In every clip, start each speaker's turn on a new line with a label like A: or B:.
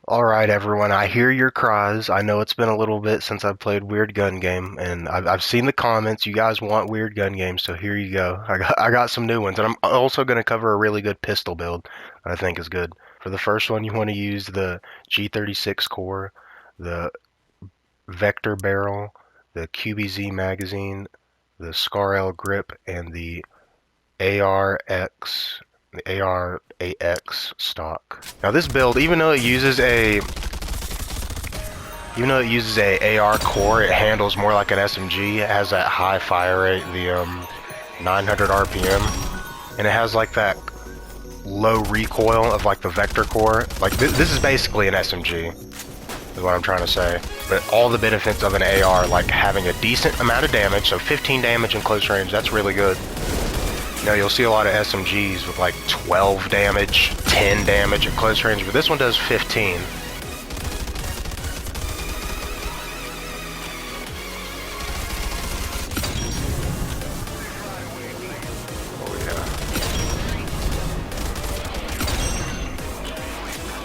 A: Alright everyone, I hear your cries. I know it's been a little bit since I've played Weird Gun Game, and I've seen the comments. You guys want Weird Gun Games, so here you go. I got some new ones, and I'm also going to cover a really good pistol build that I think is good. For the first one, you want to use the G36 core, the Vector barrel, the QBZ magazine, the SCAR-L grip, and the ARX, the AR-8X stock. Now this build, even though it uses a AR core, it handles more like an SMG. It has that high fire rate, the 900 RPM, and it has like that low recoil of like the Vector core. Like this is basically an SMG, is what I'm trying to say. But all the benefits of an AR, like having a decent amount of damage, so 15 damage in close range, that's really good. You know, you'll see a lot of SMGs with like 12 damage, 10 damage at close range, but this one does 15.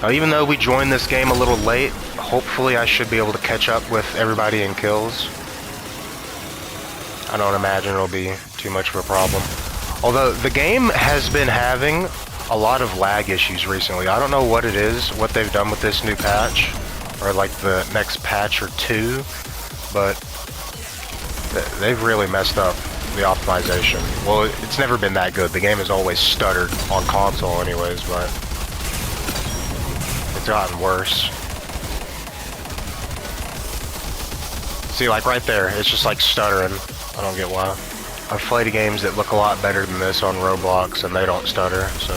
A: Now, even though we joined this game a little late, hopefully I should be able to catch up with everybody in kills. I don't imagine it'll be too much of a problem. Although, the game has been having a lot of lag issues recently. I don't know what it is, what they've done with this new patch, or like the next patch or two, but they've really messed up the optimization. Well, it's never been that good. The game has always stuttered on console anyways, but it's gotten worse. See, like right there, it's just like stuttering. I don't get why. I've played games that look a lot better than this on Roblox and they don't stutter, so.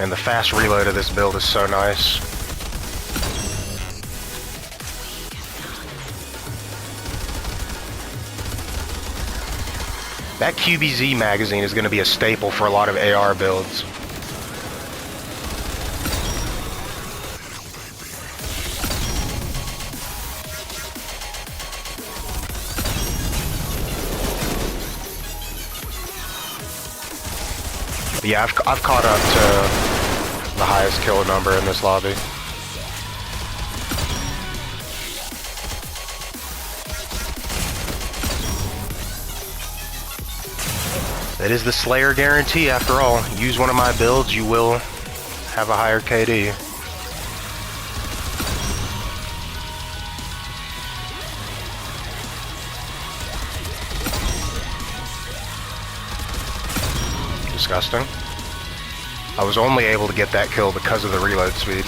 A: And the fast reload of this build is so nice. That QBZ magazine is going to be a staple for a lot of AR builds. But yeah, I've caught up to the highest kill number in this lobby. It is the Slayer guarantee after all. Use one of my builds, you will have a higher KD. Disgusting. I was only able to get that kill because of the reload speed.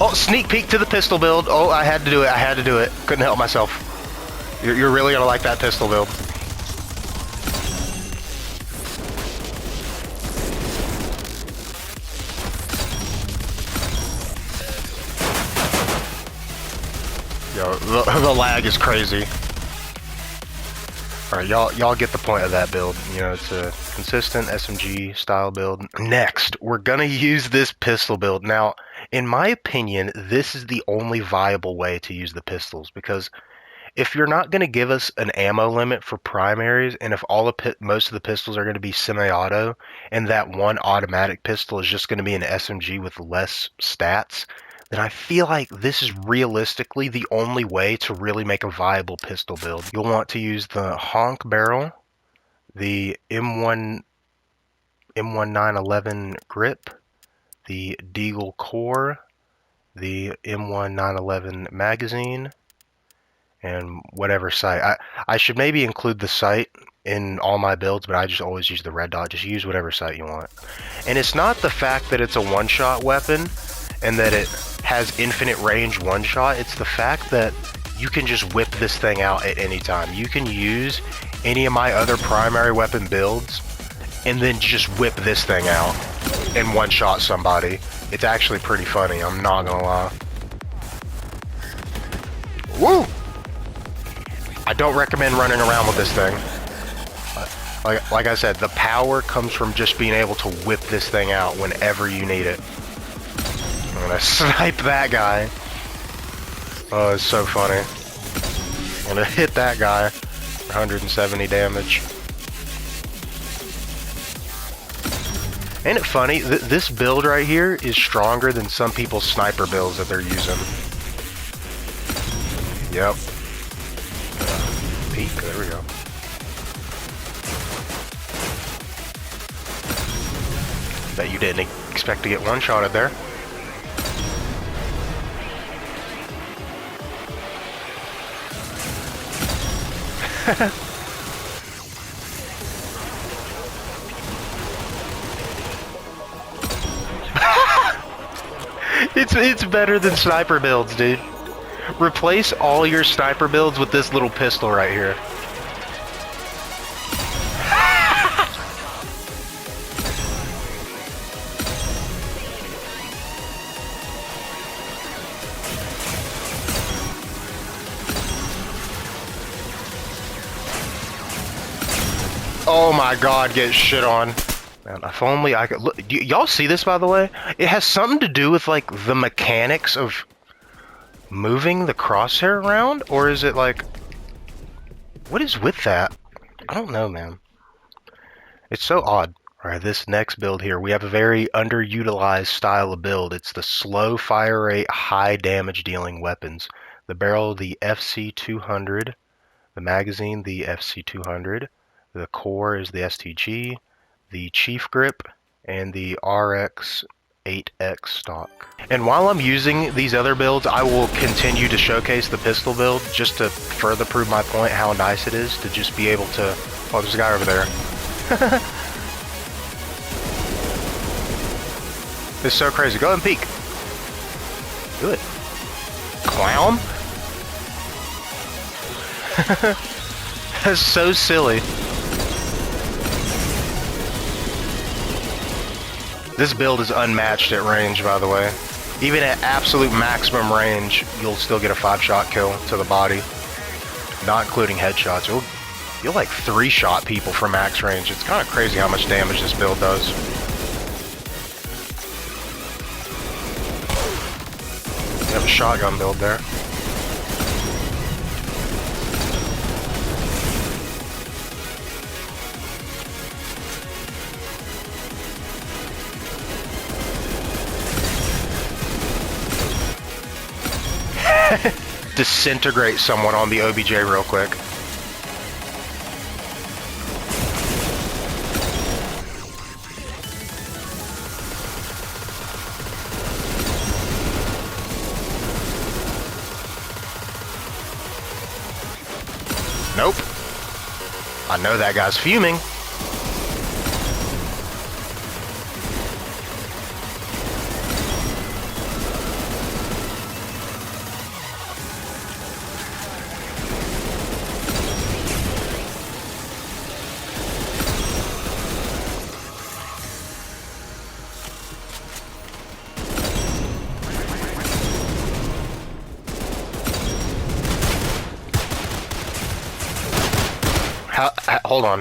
A: Oh, sneak peek to the pistol build. Oh, I had to do it. I had to do it. Couldn't help myself. You're really gonna like that pistol build. Yo, the lag is crazy. Alright, y'all get the point of that build. You know, it's a consistent SMG style build. Next, we're gonna use this pistol build. Now, in my opinion, this is the only viable way to use the pistols, because if you're not going to give us an ammo limit for primaries, and if most of the pistols are going to be semi-auto, and that one automatic pistol is just going to be an SMG with less stats, then I feel like this is realistically the only way to really make a viable pistol build. You'll want to use the Honk barrel, the M1911 grip, the Deagle core, the M1911 magazine, and whatever sight. I should maybe include the sight in all my builds, but I just always use the red dot. Just use whatever sight you want. And it's not the fact that it's a one-shot weapon and that it has infinite range one-shot. It's the fact that you can just whip this thing out at any time. You can use any of my other primary weapon builds and then just whip this thing out and one-shot somebody. It's actually pretty funny, I'm not gonna lie. Woo! I don't recommend running around with this thing. Like I said, the power comes from just being able to whip this thing out whenever you need it. I'm gonna snipe that guy. Oh, it's so funny. I'm gonna hit that guy for 170 damage. Ain't it funny? This build right here is stronger than some people's sniper builds that they're using. Yep. Peek, there we go. Bet you didn't expect to get one-shotted there. It's better than sniper builds, dude. Replace all your sniper builds with this little pistol right here. Oh my god, get shit on. Man, if only I could look. Y'all see this, by the way? It has something to do with, like, the mechanics of moving the crosshair around? Or is it, like... What is with that? I don't know, man. It's so odd. Alright, this next build here, we have a very underutilized style of build. It's the slow fire rate, high damage dealing weapons. The barrel, the FC200. The magazine, the FC200. The core is the STG. The Chief Grip, and the RX-8X stock. And while I'm using these other builds, I will continue to showcase the pistol build just to further prove my point how nice it is to just be able to... Oh, there's a guy over there. It's so crazy. Go ahead and peek. Do it. Clown? That's so silly. This build is unmatched at range, by the way. Even at absolute maximum range, you'll still get a 5-shot kill to the body. Not including headshots. You'll like 3-shot people from max range. It's kind of crazy how much damage this build does. You have a shotgun build there. Disintegrate someone on the OBJ real quick. Nope. I know that guy's fuming.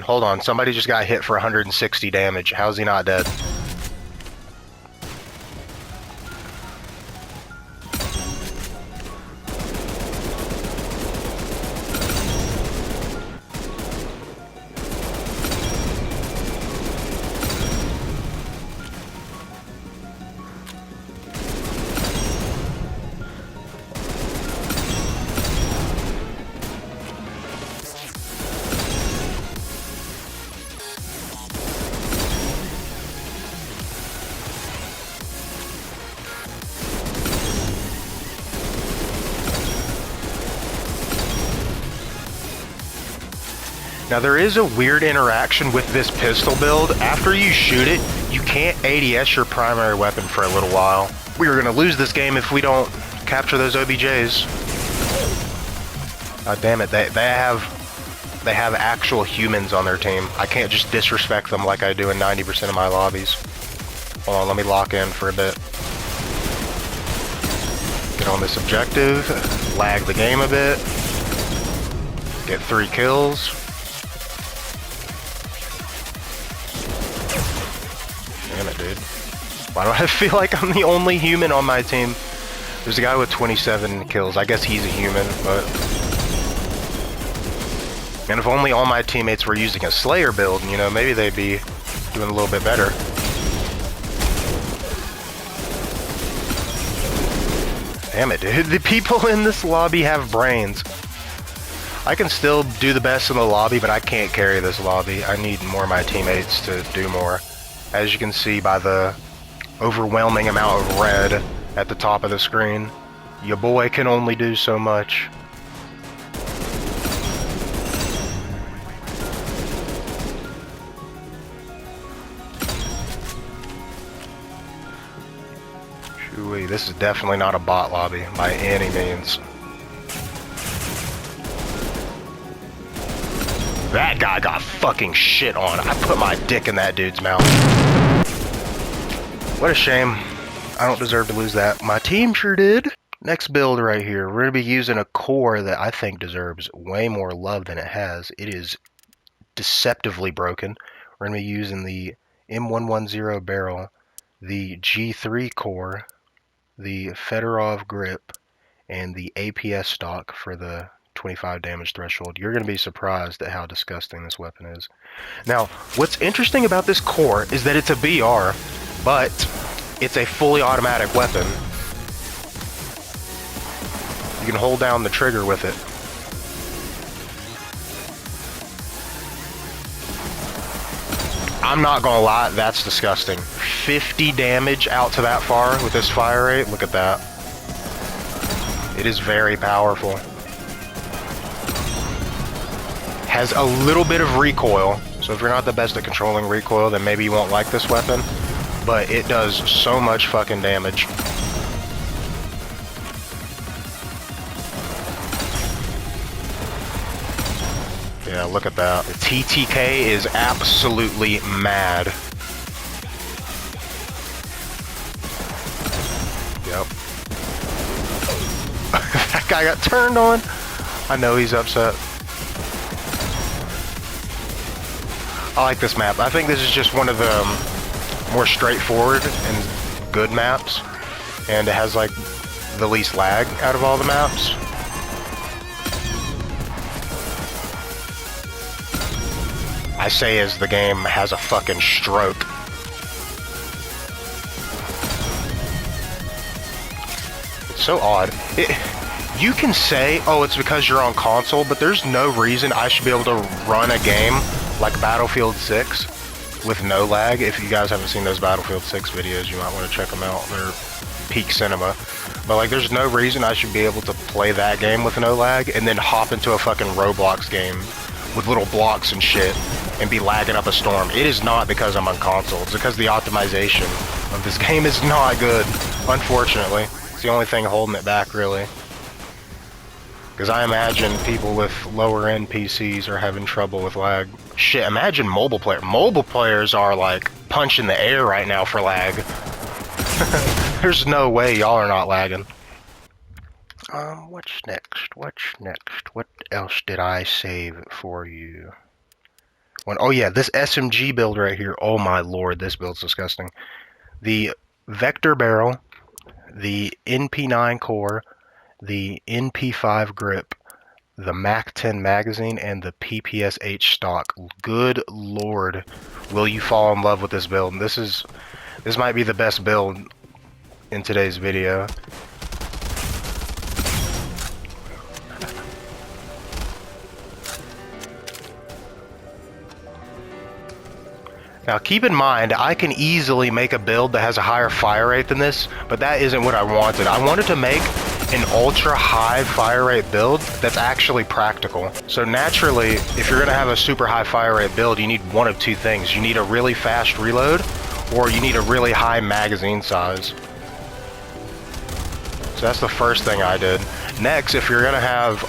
A: Hold on. Somebody just got hit for 160 damage. How's he not dead? Now there is a weird interaction with this pistol build. After you shoot it, you can't ADS your primary weapon for a little while. We are going to lose this game if we don't capture those OBJs. Damn it, they have actual humans on their team. I can't just disrespect them like I do in 90% of my lobbies. Hold on, let me lock in for a bit. Get on this objective, lag the game a bit, get 3 kills. Damn it, dude. Why do I feel like I'm the only human on my team? There's a guy with 27 kills. I guess he's a human, but... And if only all my teammates were using a Slayer build, you know, maybe they'd be doing a little bit better. Damn it, dude. The people in this lobby have brains. I can still do the best in the lobby, but I can't carry this lobby. I need more of my teammates to do more. As you can see by the overwhelming amount of red at the top of the screen, your boy can only do so much. Shooey, this is definitely not a bot lobby by any means. That guy got fucking shit on. I put my dick in that dude's mouth. What a shame. I don't deserve to lose that. My team sure did. Next build right here. We're going to be using a core that I think deserves way more love than it has. It is deceptively broken. We're going to be using the M110 barrel, the G3 core, the Fedorov grip, and the APS stock for the 25 damage threshold. You're going to be surprised at how disgusting this weapon is. Now, what's interesting about this core is that it's a BR, but it's a fully automatic weapon. You can hold down the trigger with it. I'm not gonna lie, that's disgusting. 50 damage out to that far with this fire rate. Look at that. It is very powerful. Has a little bit of recoil, so if you're not the best at controlling recoil, then maybe you won't like this weapon, but it does so much fucking damage. Yeah, look at that. The TTK is absolutely mad. Yep. That guy got turned on. I know he's upset. I like this map. I think this is just one of the more straightforward and good maps, and it has like the least lag out of all the maps. I say as the game has a fucking stroke. It's so odd. You can say, oh, it's because you're on console, but there's no reason I should be able to run a game like Battlefield 6 with no lag. If you guys haven't seen those Battlefield 6 videos, you might want to check them out. They're peak cinema. But like, there's no reason I should be able to play that game with no lag and then hop into a fucking Roblox game with little blocks and shit and be lagging up a storm. It is not because I'm on console. It's because the optimization of this game is not good, unfortunately. It's the only thing holding it back, really. Because I imagine people with lower end PCs are having trouble with lag. Shit, imagine mobile players. Mobile players are like punching the air right now for lag. There's no way y'all are not lagging. What's next? What's next? What else did I save for you? Oh yeah, this SMG build right here. Oh my lord, this build's disgusting. The Vector barrel, the NP9 core, the NP5 grip, the MAC-10 magazine, and the PPSH stock. Good lord, will you fall in love with this build? This might be the best build in today's video. Now keep in mind, I can easily make a build that has a higher fire rate than this, but that isn't what I wanted. I wanted to make an ultra high fire rate build that's actually practical. So naturally, if you're gonna have a super high fire rate build, you need one of two things. You need a really fast reload, or you need a really high magazine size. So that's the first thing I did. Next, if you're gonna have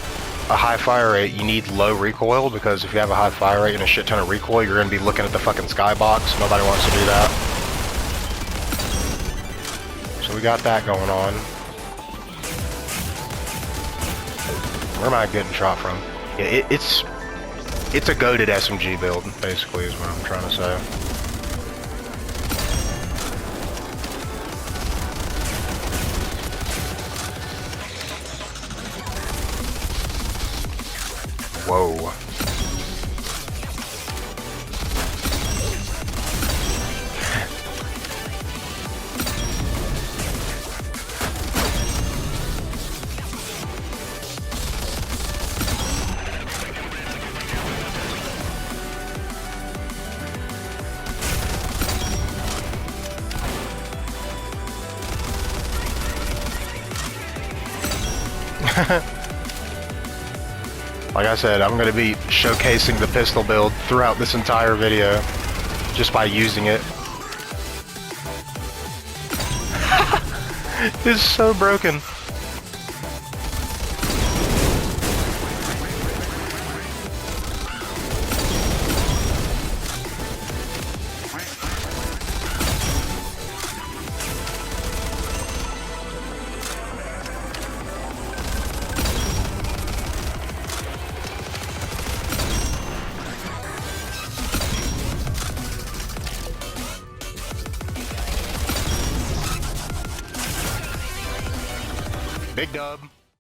A: a high fire rate, you need low recoil, because if you have a high fire rate and a shit ton of recoil, you're gonna be looking at the fucking skybox. Nobody wants to do that. So we got that going on. Where am I getting shot from? Yeah, it's a goated SMG build, basically, is what I'm trying to say. Whoa. Like I said, I'm going to be showcasing the pistol build throughout this entire video, just by using it. It's so broken. Big dub.